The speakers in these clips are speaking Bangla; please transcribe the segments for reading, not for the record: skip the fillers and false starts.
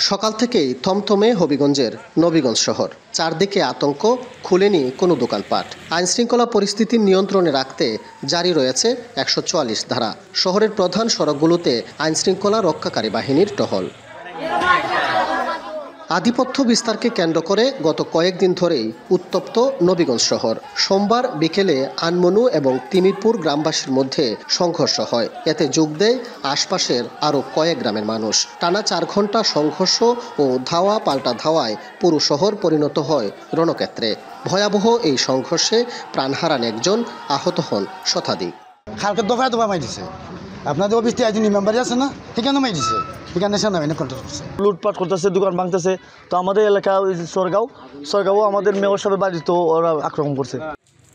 সকাল থেকেই থমথমে হবিগঞ্জের নবীগঞ্জ শহর। চারদিকে আতঙ্ক, খুলেনি কোনো দোকানপাট। আইনশৃঙ্খলা পরিস্থিতি নিয়ন্ত্রণে রাখতে জারি রয়েছে ১৪৪ ধারা। শহরের প্রধান সড়কগুলোতে আইনশৃঙ্খলা রক্ষাকারী বাহিনীর টহল। আধিপত্য বিস্তারকে কেন্দ্র করে গত কয়েকদিন ধরেই উত্তপ্ত নবীগঞ্জ শহর। সোমবার বিকেলে আনমনু এবং তিমিরপুর গ্রামবাসীর মধ্যে সংঘর্ষ হয়। এতে যোগ দেয় আশপাশের আরও কয়েক গ্রামের মানুষ। টানা ৪ ঘন্টা সংঘর্ষ ও ধাওয়া পাল্টা ধাওয়ায় পুরো শহর পরিণত হয় রণক্ষেত্রে। ভয়াবহ এই সংঘর্ষে প্রাণ হারান একজন, আহত হন শতাধিক। কালকে দফায় দফা মাই দিছে, আপনাদের অফিস থেকে একজন মেম্বার আছে না, সেখানে মাই দিছে, সেখানে লুটপাট করতেছে, দোকান ভাঙতেছে। তো আমাদের এলাকা সরগাঁও আমাদের মেয়র সাহেবের বাড়ি তো ওরা আক্রমণ করছে।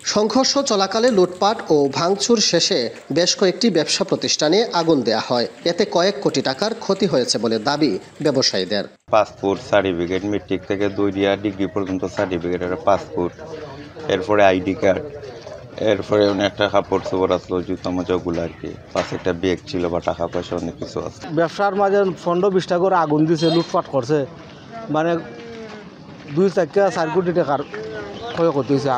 সংঘর্ষ চলাকালে লুটপাট ও ভাঙচুর শেষে বেশ কয়েকটি ব্যবসা প্রতিষ্ঠানে আগুন দেয়া হয়। এতে কয়েক কোটি টাকার ক্ষতি হয়েছে বলে দাবি ব্যবসায়ীদের। পাসপোর্ট সার্টিফিকেট, মেট্রিক থেকে 2 ইয়ার ডিগ্রি পর্যন্ত সার্টিফিকেট, পাসপোর্ট, এরপরে আইডি কার্ড, এরপরে একটা কাপড় চোপড় আসলো, জুতা মোজাগুলো আর কি, পাশে একটা ব্যাগ ছিল বা টাকা পয়সা অনেক কিছু আছে। ব্যবসার মাঝে 15-20টা করে আগুন দিছে, লুটপাট করছে, মানে 2-4 কোটি টাকার ক্ষয়ক্ষতি হয়েছে।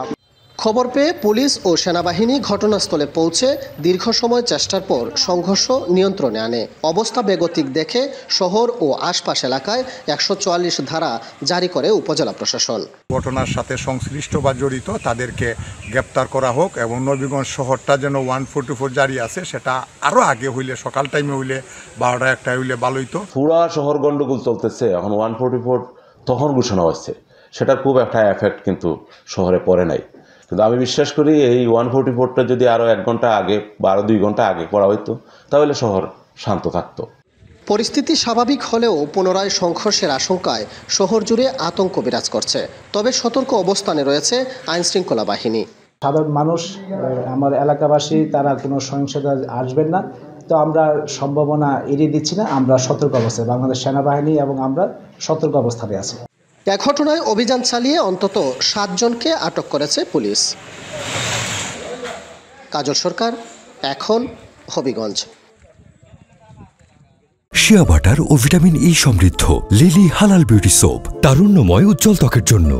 খবর পেয়ে পুলিশ ও সেনাবাহিনী ঘটনাস্থলে পৌঁছে দীর্ঘ সময় চেষ্টার পর সংঘর্ষ নিয়ন্ত্রণে আনে। অবস্থা বেগতিক দেখে শহর ও আশপাশ এলাকায় ১৪৪ ধারা জারি করে উপজেলা প্রশাসন। ঘটনার সাথে সংশ্লিষ্ট বা জড়িত তাদেরকে গ্রেপ্তার করা হোক এবং নবীগঞ্জ শহরটা যেন 144 জারি আছে, সেটা আরও আগে হইলে, সকাল টাইমে হইলে, 12টা হইলে ভালোই তো। পুরা শহর গন্ডগোল চলতেছে, এখন 144 তখন ঘোষণা হচ্ছে, সেটার খুব একটা এফেক্ট কিন্তু শহরে পড়ে নাই। কিন্তু আমি বিশ্বাস করি এই 144টা যদি আরও 1 ঘন্টা আগে বা আরও 2 ঘন্টা আগে করা হইতো, তাহলে শহর শান্ত থাকতো। পরিস্থিতি স্বাভাবিক হলেও পুনরায় সংঘর্ষের আশঙ্কায় শহর জুড়ে আতঙ্ক বিরাজ করছে। তবে সতর্ক অবস্থানে রয়েছে আইনশৃঙ্খলা বাহিনী। সাধারণ মানুষ, আমার এলাকাবাসী, তারা কোনো সহিংসতা আসবেন না, তো আমরা সম্ভাবনা এড়িয়ে দিচ্ছি না। আমরা সতর্ক অবস্থায়, বাংলাদেশ সেনাবাহিনী এবং আমরা সতর্ক অবস্থানে আছি। এ ঘটনায় অভিযান চালিয়ে অন্তত 7 জনকে আটক করেছে পুলিশ। কাজল সরকার, এখন হবিগঞ্জ। শিয়া বাটার ও ভিটামিন ই সমৃদ্ধ লিলি হালাল বিউটি সোপ, তারুণ্যময় উজ্জ্বল ত্বকের জন্য।